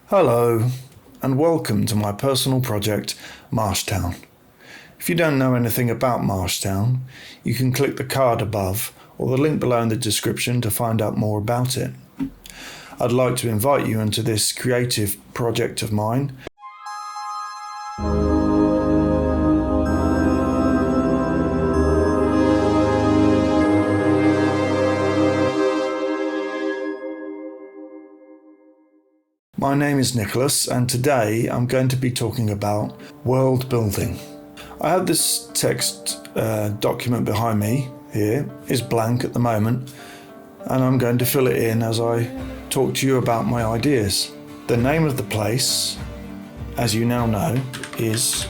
Hello, and welcome to my personal project, Marshtown. If you don't know anything about Marshtown, you can click the card above or the link below in the description to find out more about it. I'd like to invite you into this creative project of mine. My name is Nicholas, and today I'm going to be talking about world building. I have this text document behind me here. It's blank at the moment, and I'm going to fill it in as I talk to you about my ideas. The name of the place, as you now know, is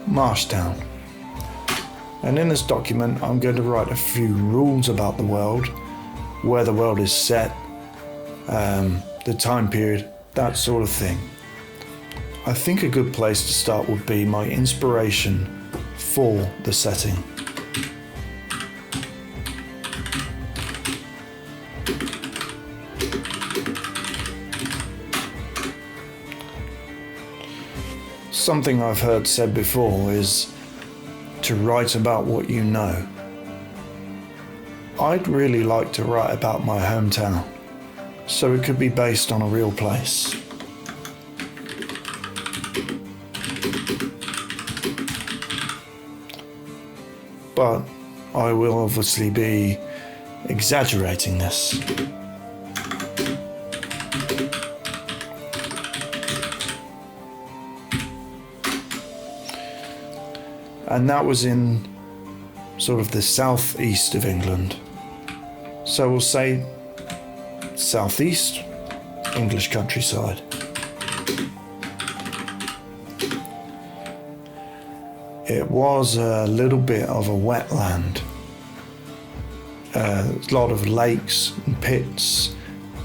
Marshtown. And in this document I'm going to write a few rules about the world, where the world is set, the time period, that sort of thing. I think a good place to start would be my inspiration for the setting. Something I've heard said before is to write about what you know. I'd really like to write about my hometown, so it could be based on a real place. But I will obviously be exaggerating this. And that was in sort of the southeast of England. So we'll say southeast English countryside. It was a little bit of a wetland. A lot of lakes and pits.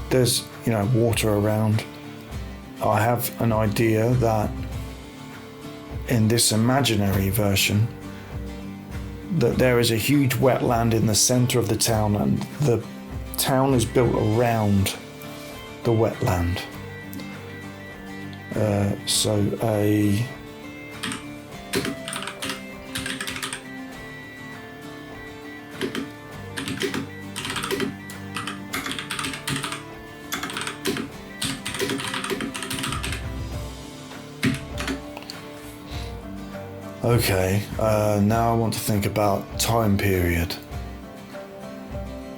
There's, water around. I have an idea that in this imaginary version that there is a huge wetland in the center of the town, and the town is built around the wetland. Okay, now I want to think about time period.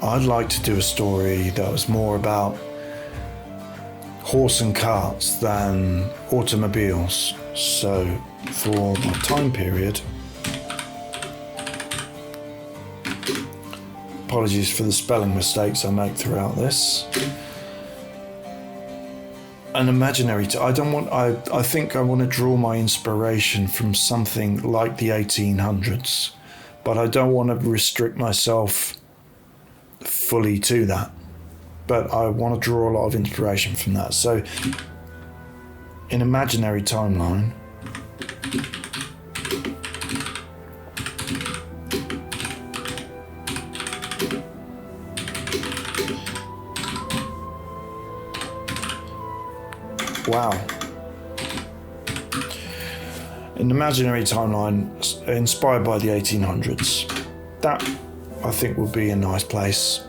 I'd like to do a story that was more about horse and carts than automobiles. So for my time period, apologies for the spelling mistakes I make throughout this. An imaginary I think I want to draw my inspiration from something like the 1800s, but I don't want to restrict myself fully to that. But I want to draw a lot of inspiration from that. So, an imaginary timeline. Wow. An imaginary timeline inspired by the 1800s. That, I think, would be a nice place.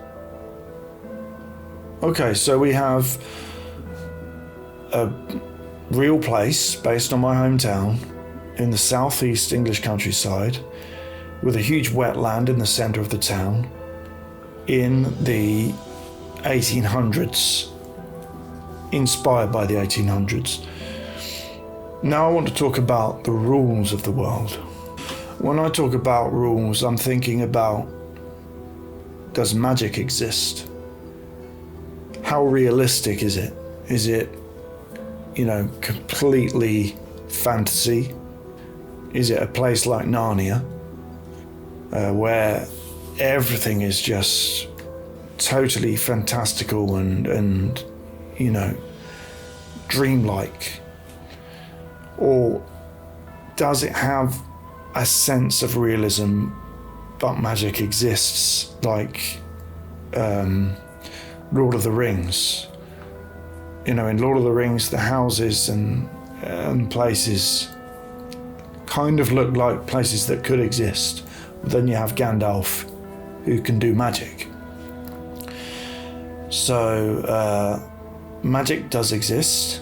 Okay, so we have a real place based on my hometown in the southeast English countryside with a huge wetland in the center of the town in the 1800s. Inspired by the 1800s. Now I want to talk about the rules of the world. When I talk about rules, I'm thinking about, does magic exist? How realistic is it? Is it, completely fantasy? Is it a place like Narnia, where everything is just totally fantastical and dreamlike? Or does it have a sense of realism but magic exists, like Lord of the Rings, in Lord of the Rings, the houses and places kind of look like places that could exist. But then you have Gandalf, who can do magic. So magic does exist,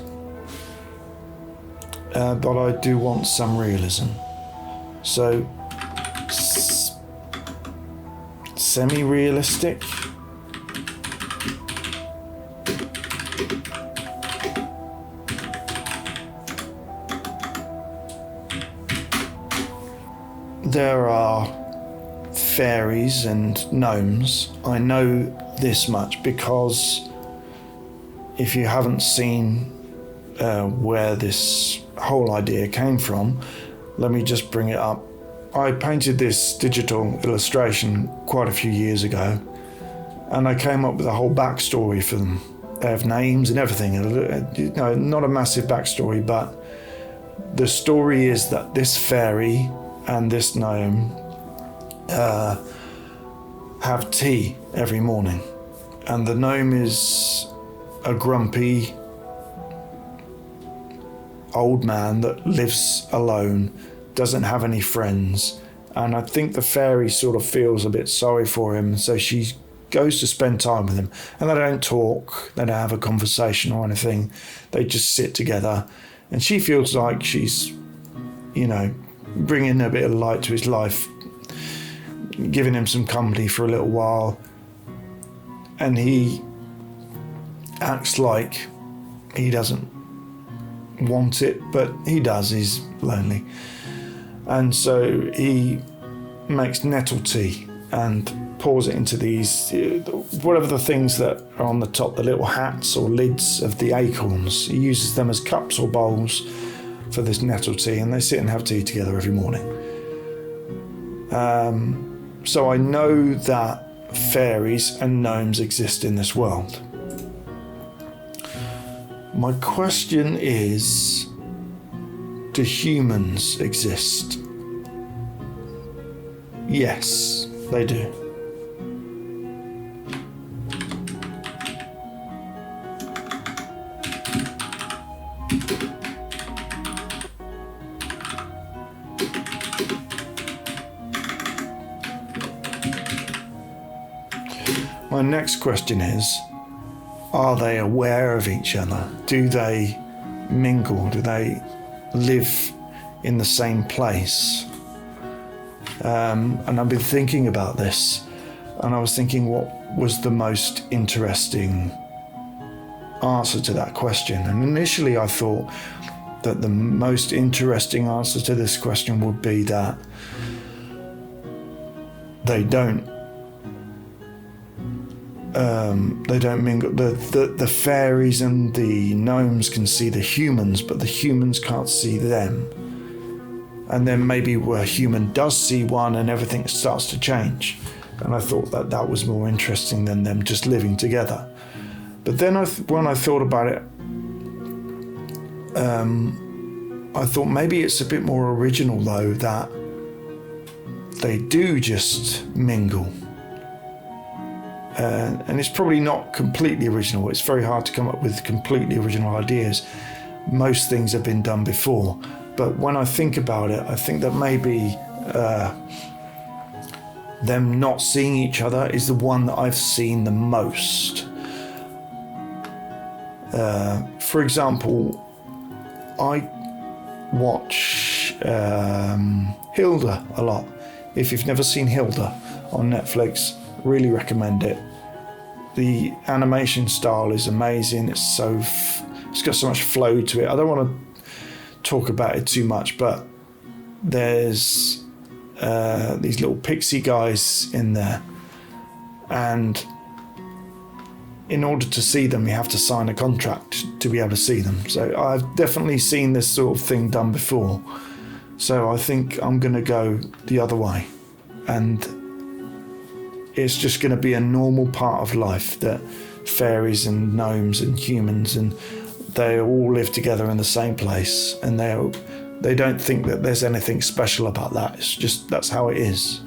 but I do want some realism. So semi-realistic. There are fairies and gnomes. I know this much because if you haven't seen where this whole idea came from, let me just bring it up. I painted this digital illustration quite a few years ago, and I came up with a whole backstory for them. They have names and everything. Not a massive backstory, but the story is that this fairy and this gnome have tea every morning, and the gnome is a grumpy old man that lives alone, doesn't have any friends, and I think the fairy sort of feels a bit sorry for him, so she goes to spend time with him, and they don't talk, they don't have a conversation or anything, they just sit together, and she feels like she's bringing a bit of light to his life, giving him some company for a little while, and he acts like he doesn't want it, but he does. He's lonely, and so he makes nettle tea and pours it into these whatever the things that are on the top, the little hats or lids of the acorns. He uses them as cups or bowls for this nettle tea, and they sit and have tea together every morning. So I know that fairies and gnomes exist in this world. My question is, do humans exist? Yes, they do. My next question is, are they aware of each other? Do they mingle? Do they live in the same place? And I've been thinking about this, and I was thinking, what was the most interesting answer to that question? And initially I thought that the most interesting answer to this question would be that they don't mingle. The fairies and the gnomes can see the humans, but the humans can't see them. And then maybe where a human does see one and everything starts to change. And I thought that was more interesting than them just living together. But then when I thought about it, I thought maybe it's a bit more original though, that they do just mingle. And it's probably not completely original. It's very hard to come up with completely original ideas. Most things have been done before. But when I think about it, I think that maybe them not seeing each other is the one that I've seen the most. For example, I watch Hilda a lot. If you've never seen Hilda on Netflix, really recommend it. The animation style is amazing. It's got so much flow to it. I don't want to talk about it too much, but there's these little pixie guys in there, and in order to see them you have to sign a contract to be able to see them. So I've definitely seen this sort of thing done before, so I think I'm going to go the other way, and it's just going to be a normal part of life that fairies and gnomes and humans, and they all live together in the same place, and they don't think that there's anything special about that. It's just, that's how it is.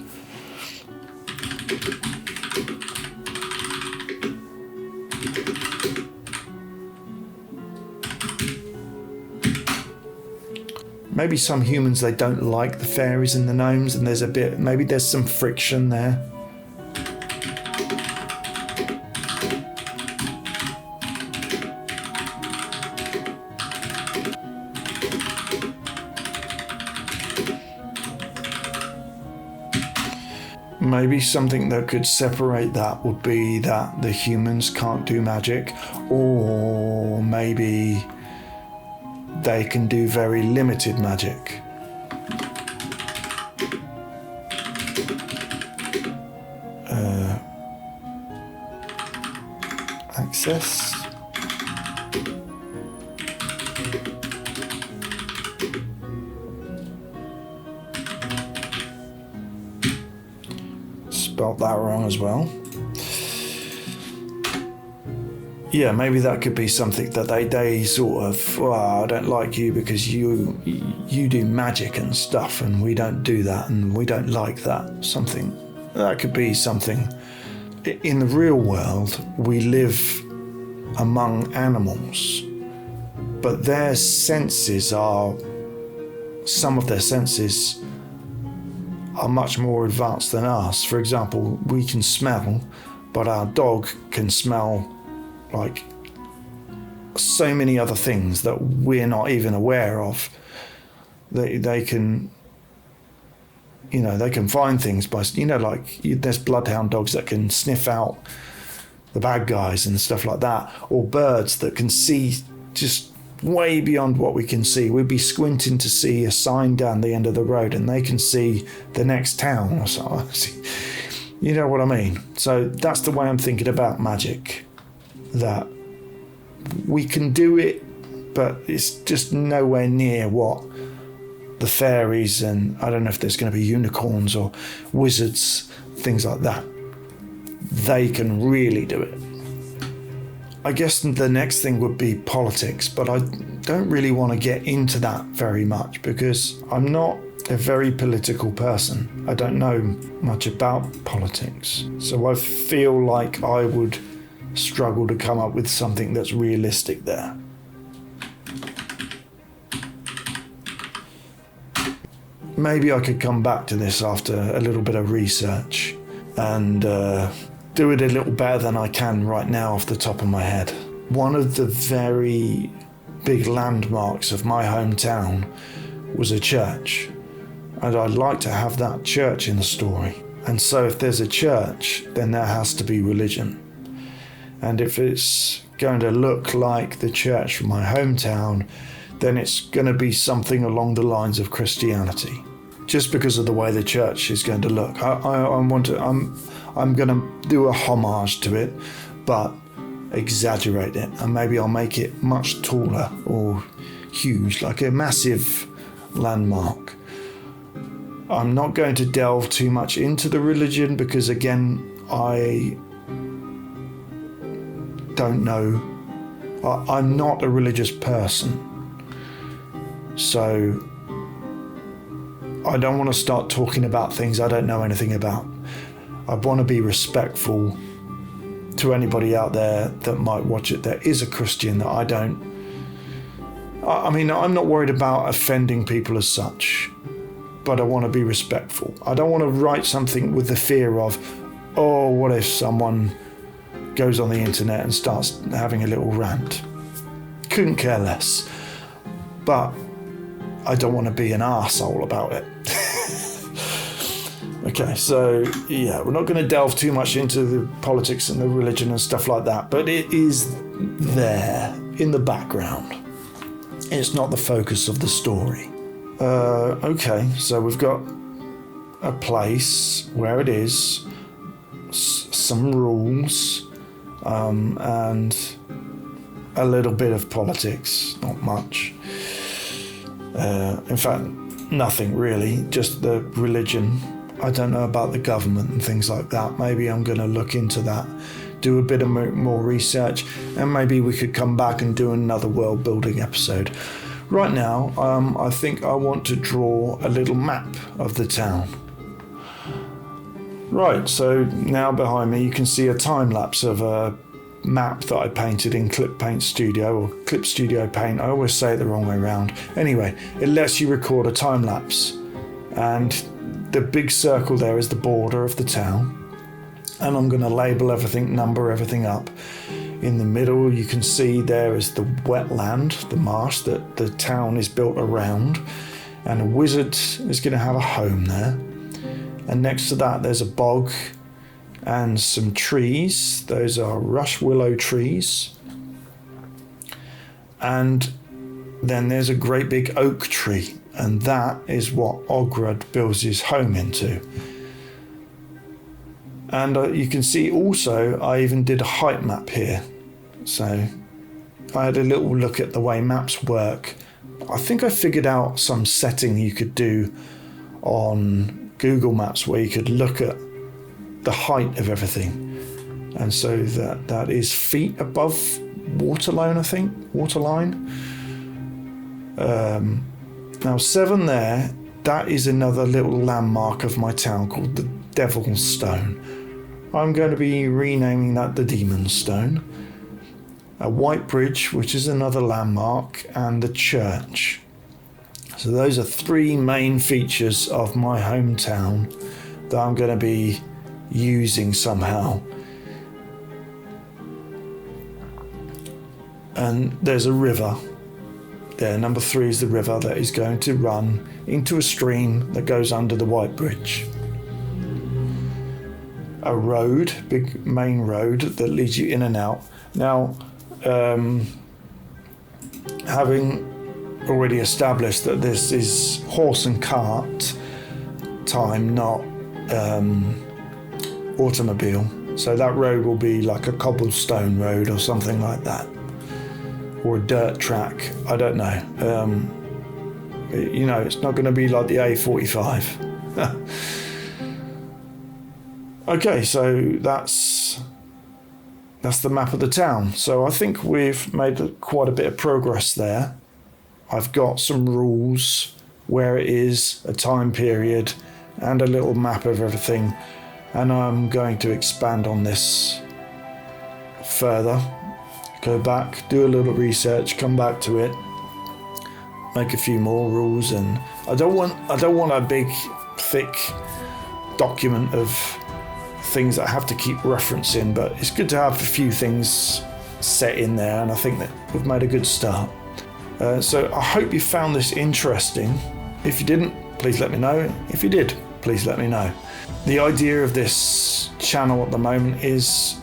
Maybe some humans, they don't like the fairies and the gnomes, and maybe there's some friction there. Maybe something that could separate that would be that the humans can't do magic, or maybe they can do very limited magic. Access. Spelt that wrong as well. Yeah, maybe that could be something that they sort of, well, I don't like you because you do magic and stuff, and we don't do that, and we don't like that. Something that could be something. In the real world, we live among animals, but some of their senses are much more advanced than us. For example, we can smell, but our dog can smell like so many other things that we're not even aware of. They can, they can find things by, like there's bloodhound dogs that can sniff out the bad guys and stuff like that, or birds that can see just way beyond what we can see. We'd be squinting to see a sign down the end of the road, and they can see the next town or something. You know what I mean? So that's the way I'm thinking about magic. That we can do it, but it's just nowhere near what the fairies, and I don't know if there's going to be unicorns or wizards, things like that. They can really do it. I guess the next thing would be politics, but I don't really want to get into that very much because I'm not a very political person. I don't know much about politics. So I feel like I would struggle to come up with something that's realistic there. Maybe I could come back to this after a little bit of research and do it a little better than I can right now off the top of my head. One of the very big landmarks of my hometown was a church, and I'd like to have that church in the story. And so if there's a church, then there has to be religion. And if it's going to look like the church from my hometown, then it's going to be something along the lines of Christianity, just because of the way the church is going to look. I'm going to do a homage to it, but exaggerate it, and maybe I'll make it much taller or huge, like a massive landmark. I'm not going to delve too much into the religion because, again, I don't know. I'm not a religious person, so I don't want to start talking about things I don't know anything about. I want to be respectful to anybody out there that might watch it that is a Christian that I'm not worried about offending people as such, but I want to be respectful. I don't want to write something with the fear of, oh, what if someone goes on the internet and starts having a little rant? Couldn't care less. But I don't want to be an arsehole about it. Okay, so yeah, we're not going to delve too much into the politics and the religion and stuff like that, but it is there in the background. It's not the focus of the story. Okay, so we've got a place where it is, some rules, and a little bit of politics, not much. In fact, nothing really, just the religion. I don't know about the government and things like that. Maybe I'm going to look into that, do a bit of more research, and maybe we could come back and do another world building episode. Right now, I think I want to draw a little map of the town. Right, so now behind me you can see a time lapse of map that I painted in Clip Paint Studio, or Clip Studio Paint. I always say it the wrong way around. Anyway, it lets you record a time lapse, and the big circle there is the border of the town. And I'm going to label everything, number everything up. In the middle, you can see there is the wetland, the marsh that the town is built around, and a wizard is going to have a home there. And next to that, there's a bog and some trees. Those are rush willow trees. And then there's a great big oak tree, and that is what Ograd builds his home into. And you can see also I even did a height map here. So I had a little look at the way maps work. I think I figured out some setting you could do on Google Maps where you could look at the height of everything. And so that is feet above waterline, I think. Waterline. Now 7 there, that is another little landmark of my town called the Devil's Stone. I'm going to be renaming that the Demon's Stone. A white bridge, which is another landmark, and the church. So those are 3 main features of my hometown that I'm going to be using somehow. And there's a river there. Number 3 is the river that is going to run into a stream that goes under the white bridge. A road, big main road that leads you in and out. Now, having already established that this is horse and cart time, not automobile, so that road will be like a cobblestone road or something like that, or a dirt track. I don't know. You know, it's not going to be like the A45. Okay, so that's the map of the town. So I think we've made quite a bit of progress there. I've got some rules, where it is, a time period, and a little map of everything. And I'm going to expand on this further. Go back, do a little research, come back to it, make a few more rules. And I don't want a big, thick document of things that I have to keep referencing, but it's good to have a few things set in there, and I think that we've made a good start. So I hope you found this interesting. If you didn't, please let me know. If you did, please let me know. The idea of this channel at the moment is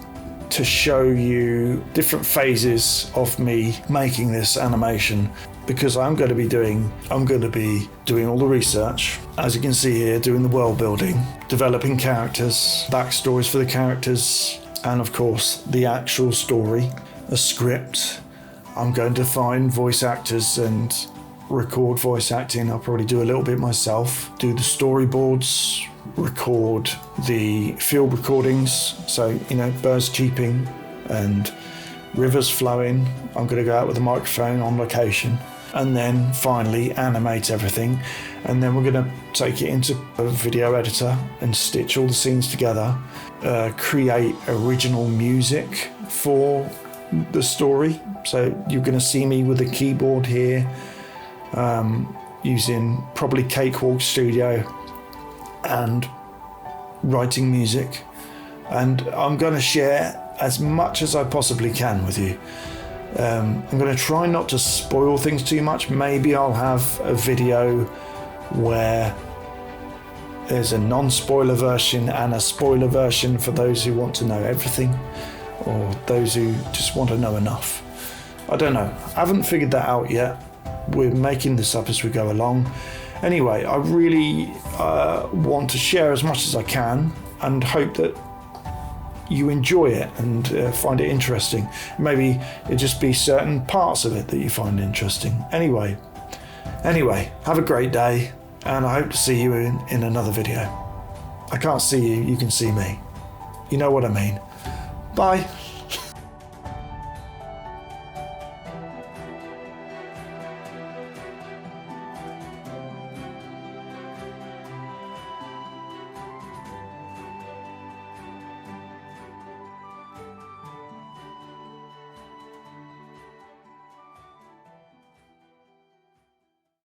to show you different phases of me making this animation, because I'm going to be doing all the research, as you can see here, doing the world building, developing characters, backstories for the characters, and of course the actual story, a script. I'm going to find voice actors and record voice acting. I'll probably do a little bit myself, do the storyboards, record the field recordings, so you know, birds cheeping and rivers flowing. I'm going to go out with a microphone on location, and then finally animate everything, and then we're going to take it into a video editor and stitch all the scenes together, create original music for the story. So you're going to see me with a keyboard here, using probably Cakewalk Studio and writing music, and I'm going to share as much as I possibly can with you. I'm going to try not to spoil things too much. Maybe I'll have a video where there's a non-spoiler version and a spoiler version for those who want to know everything, or those who just want to know enough. I don't know. I haven't figured that out yet. We're making this up as we go along. Anyway, I really want to share as much as I can, and hope that you enjoy it and find it interesting. Maybe it just be certain parts of it that you find interesting. Anyway, have a great day, and I hope to see you in another video. I can't see you, you can see me. You know what I mean. Bye.